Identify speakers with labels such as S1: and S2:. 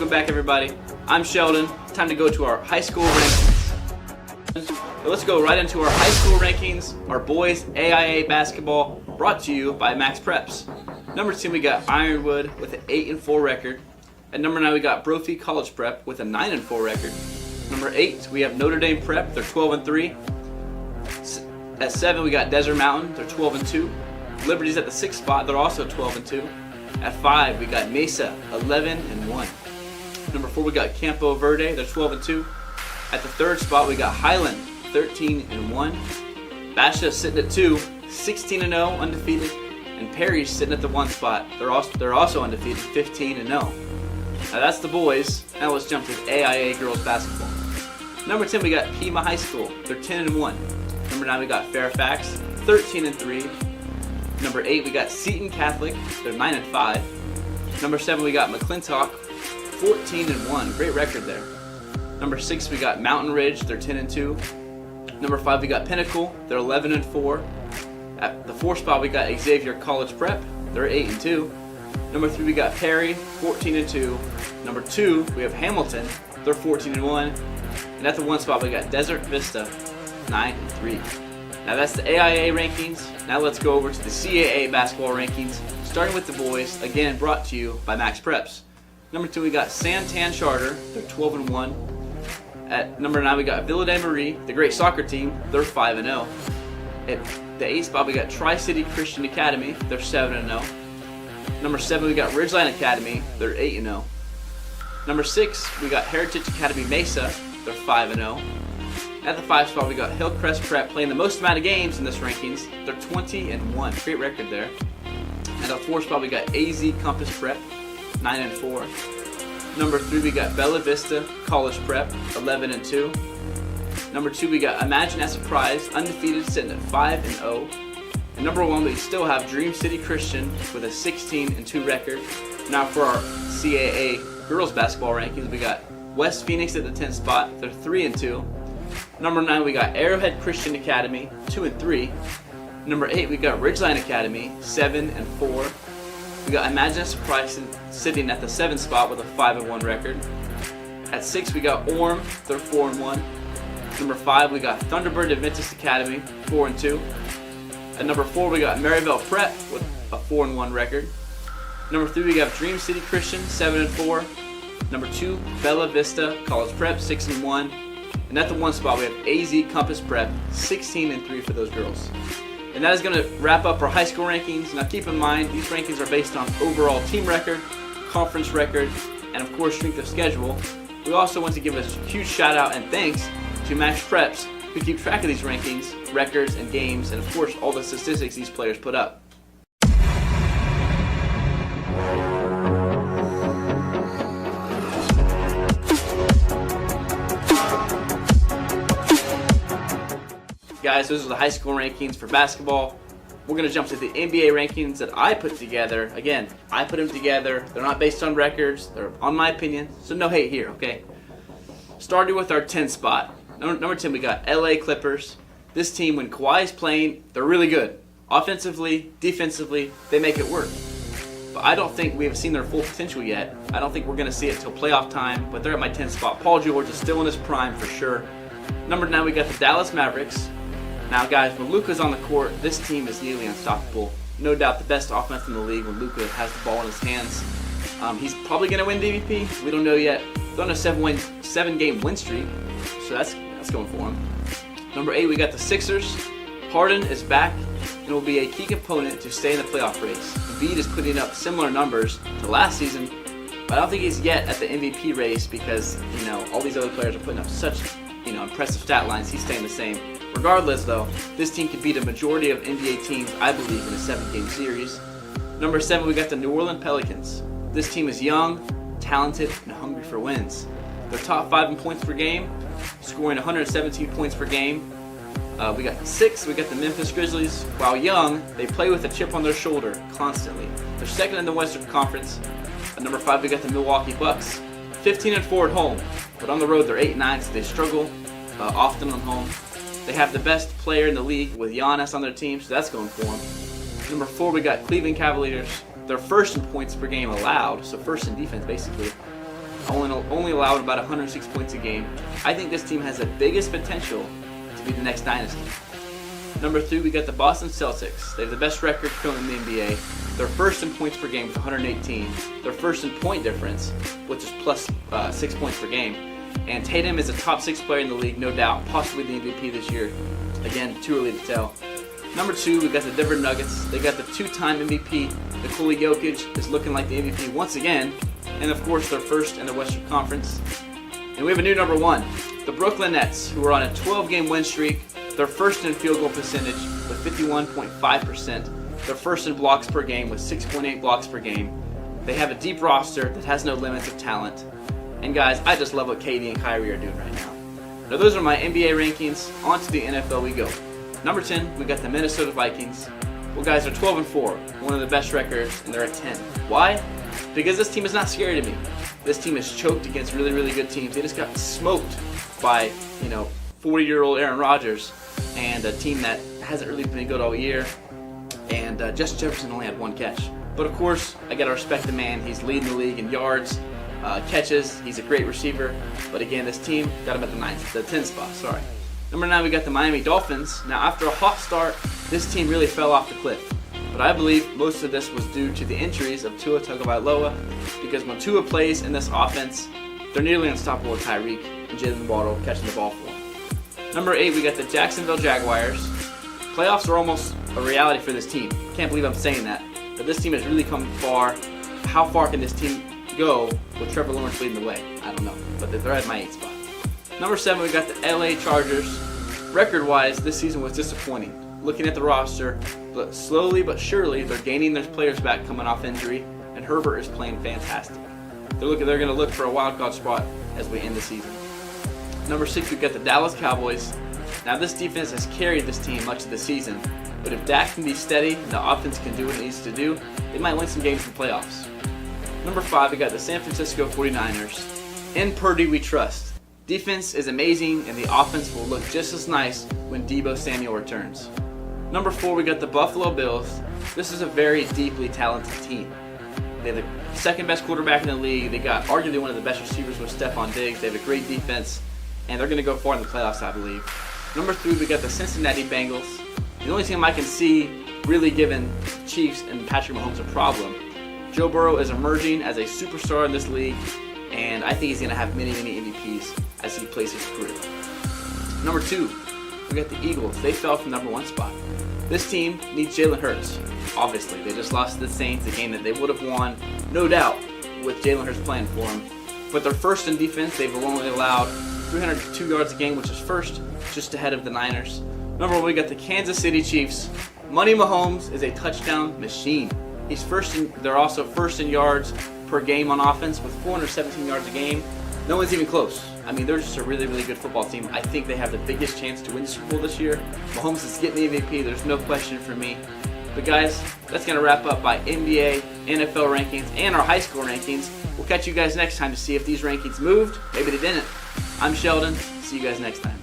S1: Welcome back, everybody. I'm Sheldon. Time to go to our high school rankings. So let's go right into our high school rankings. Our boys AIA basketball, brought to you by Maxpreps. Number 10, we got Ironwood with an 8-4 record. At number 9, we got Brophy College Prep with a 9-4 record. Number 8, we have Notre Dame Prep. They're 12-3. At 7, we got Desert Mountain. They're 12-2. Liberty's at the 6th spot. They're also 12-2. At 5, we got Mesa, 11-1. Number 4, we got Campo Verde. They're 12-2. At the 3rd spot, we got Highland, 13-1. Basha sitting at 2, 16-0, undefeated. And Perry's sitting at the 1 spot. They're also undefeated, 15-0. Now that's the boys. Now let's jump to AIA girls basketball. Number 10, we got Pima High School. They're 10-1. Number 9, we got Fairfax, 13-3. Number 8, we got Seton Catholic. They're 9-5. Number 7, we got McClintock, 14-1. Great record there. Number 6, we got Mountain Ridge. They're 10-2. Number 5, we got Pinnacle. They're 11-4. At the 4th spot, we got Xavier College Prep. They're 8-2. Number 3, we got Perry, 14-2. Number 2, we have Hamilton. They're 14-1. And at the 1 spot, we got Desert Vista, 9-3. Now that's the AIA rankings. Now let's go over to the CAA basketball rankings, starting with the boys, again brought to you by Maxpreps. Number 2, we got Santan Charter. They're 12-1. At number 9, we got Villa de Marie, the great soccer team. They're 5-0. At the 8th spot, we got Tri-City Christian Academy. They're 7-0. Number 7, we got Ridgeline Academy. They're 8-0. Number 6, we got Heritage Academy Mesa. They're 5-0. At the 5 spot, we got Hillcrest Prep, playing the most amount of games in this rankings. They're 20-1. Great record there. At the 4 spot, we got AZ Compass Prep, 9-4. Number 3, we got Bella Vista College Prep, 11-2. Number 2, we got Imagine as Surprise, undefeated, sitting at 5-0. And number 1, we still have Dream City Christian with a 16-2 record. Now for our CAA girls basketball rankings, we got West Phoenix at the 10th spot. They're 3-2. Number 9, we got Arrowhead Christian Academy, 2-3. Number 8, we got Ridgeline Academy, 7-4. We got Imagine a Surprise sitting at the 7th spot with a 5-1 record. At 6, we got Orem. They're 4-1. Number 5, we got Thunderbird Adventist Academy, 4-2. At number 4, we got Maryville Prep with a 4-1 record. Number 3, we got Dream City Christian, 7-4. Number 2, Bella Vista College Prep, 6-1. And at the 1 spot, we have AZ Compass Prep, 16-3 for those girls. And that is going to wrap up our high school rankings. Now keep in mind, these rankings are based on overall team record, conference record, and of course strength of schedule. We also want to give a huge shout out and thanks to Maxpreps, who keep track of these rankings, records, and games, and of course all the statistics these players put up. Guys, those are the high school rankings for basketball. We're going to jump to the NBA rankings that I put together. Again, I put them together. They're not based on records. They're on my opinion, so no hate here, okay? Starting with our 10th spot. Number 10, we got LA Clippers. This team, when Kawhi's playing, they're really good. Offensively, defensively, they make it work. But I don't think we have seen their full potential yet. I don't think we're going to see it till playoff time, but they're at my 10th spot. Paul George is still in his prime for sure. Number 9, we got the Dallas Mavericks. Now, guys, when Luka's on the court, this team is nearly unstoppable. No doubt the best offense in the league when Luka has the ball in his hands. He's probably going to win the MVP. We don't know yet. They're on a 7-game win streak, so that's going for him. Number 8, we got the Sixers. Harden is back and will be a key component to stay in the playoff race. Embiid is putting up similar numbers to last season, but I don't think he's yet at the MVP race because, all these other players are putting up such, impressive stat lines. He's staying the same. Regardless, though, this team could beat a majority of NBA teams, I believe, in a 7-game series. Number 7, we got the New Orleans Pelicans. This team is young, talented, and hungry for wins. They're top 5 in points per game, scoring 117 points per game. We got 6, we got the Memphis Grizzlies. While young, they play with a chip on their shoulder constantly. They're second in the Western Conference. At number 5, we got the Milwaukee Bucks. 15-4 at home, but on the road they're 8-9, so they struggle often on home. They have the best player in the league with Giannis on their team, so that's going for them. Number 4, we got Cleveland Cavaliers. They're first in points per game allowed, so first in defense basically. only allowed about 106 points a game. I think this team has the biggest potential to be the next dynasty. Number 3, we got the Boston Celtics. They have the best record currently in the NBA. They're first in points per game with 118. They're first in point difference, which is plus 6 points per game. And Tatum is a top 6 player in the league, no doubt, possibly the MVP this year. Again, too early to tell. Number 2, we got the Denver Nuggets. They got the 2-time MVP. Nikola Jokic is looking like the MVP once again. And of course, they're first in the Western Conference. And we have a new number 1, the Brooklyn Nets, who are on a 12-game win streak. They're first in field goal percentage with 51.5%. They're first in blocks per game with 6.8 blocks per game. They have a deep roster that has no limits of talent. And guys, I just love what KD and Kyrie are doing right now. Now those are my NBA rankings. On to the NFL we go. Number 10, we got the Minnesota Vikings. Well guys, they're 12-4, one of the best records, and they're at 10. Why? Because this team is not scary to me. This team is choked against really, really good teams. They just got smoked by, 40-year-old Aaron Rodgers and a team that hasn't really been good all year. And Justin Jefferson only had 1 catch. But of course, I gotta respect the man. He's leading the league in yards, catches. He's a great receiver. But again, this team got him at the 10 spot. Sorry. Number 9, we got the Miami Dolphins. Now, after a hot start, this team really fell off the cliff. But I believe most of this was due to the injuries of Tua Tagovailoa, because when Tua plays in this offense, they're nearly unstoppable with Tyreek and Jalen Waddle catching the ball for him. Number 8, we got the Jacksonville Jaguars. Playoffs are almost a reality for this team. Can't believe I'm saying that. But this team has really come far. How far can this team go with Trevor Lawrence leading the way? I don't know. But they're at my 8th spot. Number 7, we got the LA Chargers. Record-wise, this season was disappointing. Looking at the roster, but slowly but surely, they're gaining their players back coming off injury, and Herbert is playing fantastic. They're going to look for a wild card spot as we end the season. Number 6, we've got the Dallas Cowboys. Now, this defense has carried this team much of the season, but if Dak can be steady and the offense can do what it needs to do, they might win some games in the playoffs. Number 5, we got the San Francisco 49ers. In Purdy, we trust. Defense is amazing, and the offense will look just as nice when Deebo Samuel returns. Number 4, we got the Buffalo Bills. This is a very deeply talented team. They have the second best quarterback in the league. They got arguably one of the best receivers with Stephon Diggs. They have a great defense, and they're going to go far in the playoffs, I believe. Number 3, we got the Cincinnati Bengals. The only team I can see really giving Chiefs and Patrick Mahomes a problem. Joe Burrow is emerging as a superstar in this league, and I think he's going to have many, many MVPs as he plays his career. Number 2, we got the Eagles. They fell from number 1 spot. This team needs Jalen Hurts. Obviously, they just lost to the Saints, a game that they would have won, no doubt, with Jalen Hurts playing for them. But they're first in defense. They've only allowed 302 yards a game, which is first, just ahead of the Niners. Number 1, we got the Kansas City Chiefs. Money Mahomes is a touchdown machine. They're also first in yards per game on offense with 417 yards a game. No one's even close. I mean, they're just a really, really good football team. I think they have the biggest chance to win the Super Bowl this year. Mahomes is getting the MVP. There's no question for me. But guys, that's going to wrap up my NBA, NFL rankings, and our high school rankings. We'll catch you guys next time to see if these rankings moved. Maybe they didn't. I'm Sheldon. See you guys next time.